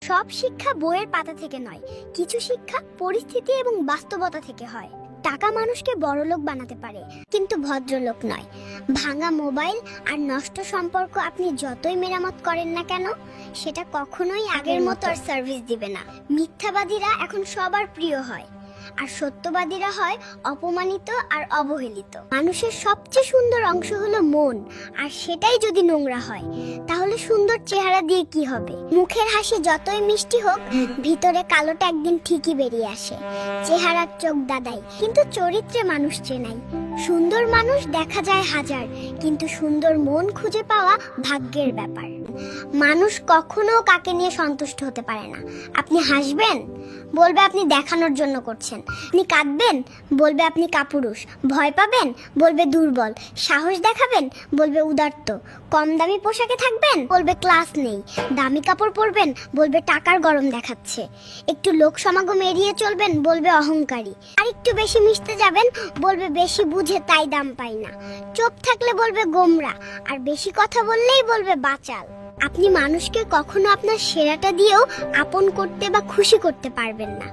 সব শিক্ষা বইয়ের পাতা থেকে নয়, কিছু শিক্ষা পরিস্থিতি এবং বাস্তবতা থেকে হয়। টাকা মানুষকে বড়লোক বানাতে পারে, কিন্তু ভদ্রলোক নয়। ভাঙা মোবাইল আর নষ্ট সম্পর্ক আপনি যতই মেরামত করেন না কেন, সেটা কখনোই আগের মতো আর সার্ভিস দিবে না। মিথ্যাবাদীরা এখন সবার প্রিয় হয়, আর সত্যবাদীরা হয় অপমানিত আর অবহেলিত। মানুষের সবচেয়ে সুন্দর অংশ হলো মন, আর সেটাই যদি নোংরা হয়, তাহলে সুন্দর চেহারা দিয়ে কি হবে? মুখের হাসি যতই মিষ্টি হোক, ভিতরে কালোটা একদিন ঠিকই বেরিয়ে আসে। চেহারার চোখ দাদাই, কিন্তু চরিত্রে মানুষ চেনাই। সুন্দর মানুষ দেখা যায় হাজার, কিন্তু সুন্দর মন খুঁজে পাওয়া ভাগ্যের ব্যাপার। মানুষ কখনো কাকে নিয়ে সন্তুষ্ট হতে পারে না। আপনি হাসবেন, বলবে আপনি দেখানোর জন্য করছেন। আপনি কাঁদবেন, বলবে আপনি কাপুরুষ। ভয় পাবেন, বলবে দুর্বল। সাহস দেখাবেন, বলবে উদাত্ত। কম দামি পোশাকে থাকবেন, বলবে ক্লাস নেই। দামি কাপড় পরবেন, বলবে টাকার গরম দেখাচ্ছে। একটু লোক সমাগম এড়িয়ে চলবেন, বলবে অহংকারী। আর একটু বেশি মিশতে যাবেন, বলবে বেশি বুঝে তাই দাম পাই না। চুপ থাকলে বলবে গোমরা, আর বেশি কথা বললেই বলবে বাচাল। আপনি মানুষকে কখনো আপনার সেরাটা দিয়েও আপন করতে বা খুশি করতে পারবেন না।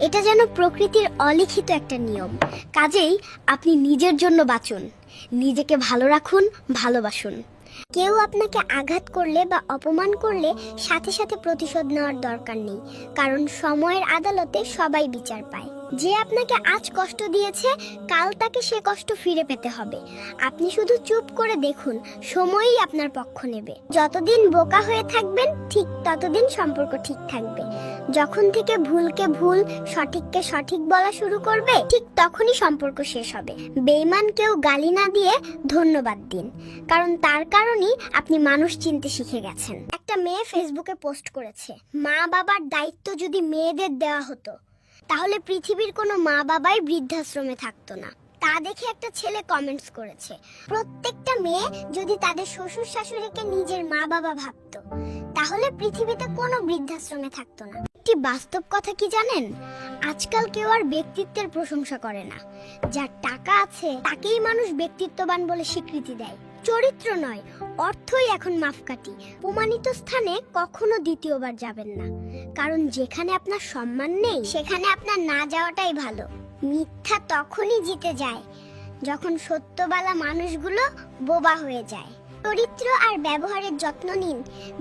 এটা যেন প্রকৃতির অলিখিত একটা নিয়ম। কাজেই আপনি নিজের জন্য বাঁচুন, নিজেকে ভালো রাখুন, ভালোবাসুন। কেউ আপনাকে আঘাত করলে বা অপমান করলে সাথে সাথে প্রতিশোধ নেওয়ার দরকার নেই, কারণ সময়ের আদালতে সবাই বিচার পায়। যে আপনাকে আজ কষ্ট দিয়েছে, কাল তাকে সে কষ্ট ফিরে পেতে হবে। আপনি শুধু চুপ করে দেখুন, সময়ই আপনার পক্ষ নেবে। যতদিন বোকা হয়ে থাকবেন, ঠিক ততদিন সম্পর্ক ঠিক থাকবে। যখন থেকে ভুলকে ভুল, সঠিককে সঠিক বলা শুরু করবে, ঠিক তখনই সম্পর্ক শেষ হবে। বেঈমান কেউ গালি না দিয়ে ধন্যবাদ দিন, কারণ তার কারণেই আপনি মানুষ চিনতে শিখে গেছেন। একটা মেয়ে ফেসবুকে পোস্ট করেছে, মা বাবার দায়িত্ব যদি মেয়েদের দেওয়া হতো, তাহলে পৃথিবীর কোনো মা বাবাই বৃদ্ধাশ্রমে থাকতো না। তা দেখে একটা ছেলে কমেন্টস করেছে, প্রত্যেকটা মেয়ে যদি তাদের শ্বশুর শাশুড়িকে নিজের মা বাবা ভাবতো, তাহলে পৃথিবীতে কোনো বৃদ্ধাশ্রমে থাকতো না। একটি বাস্তব কথা কি জানেন? আজকাল কেউ আর ব্যক্তিত্বের প্রশংসা করে না। যার টাকা আছে তাকেই মানুষ ব্যক্তিত্ববান বলে স্বীকৃতি দেয়। চরিত্র নয়, অর্থই এখন মাপকাঠি। প্রমাণিত স্থানে কখনো দ্বিতীয়বার যাবেন না, কারণ যেখানে আপনার সম্মান নেই, সেখানে আপনার না যাওয়াটাই ভালো। মিথ্যা তখনই জিতে যায় যখন সত্যবালা মানুষগুলো বোবা হয়ে যায়। চরিত্র আর ব্যবহারের যত্ন নিন।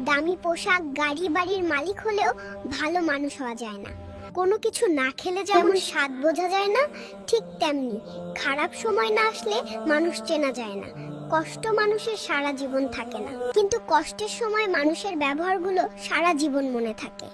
দামি পোশাক, গাড়ি, বাড়ির মালিক হলেও ভালো মানুষ হওয়া যায় না। কোনো কিছু না খেলে যেমন স্বাদ বোঝা যায় না, ঠিক তেমনি খারাপ সময় না আসলে মানুষ চেনা যায় না। কষ্ট মানুষের সারা জীবন থাকে না, কিন্তু কষ্টের সময় মানুষের ব্যবহারগুলো সারা জীবন মনে থাকে।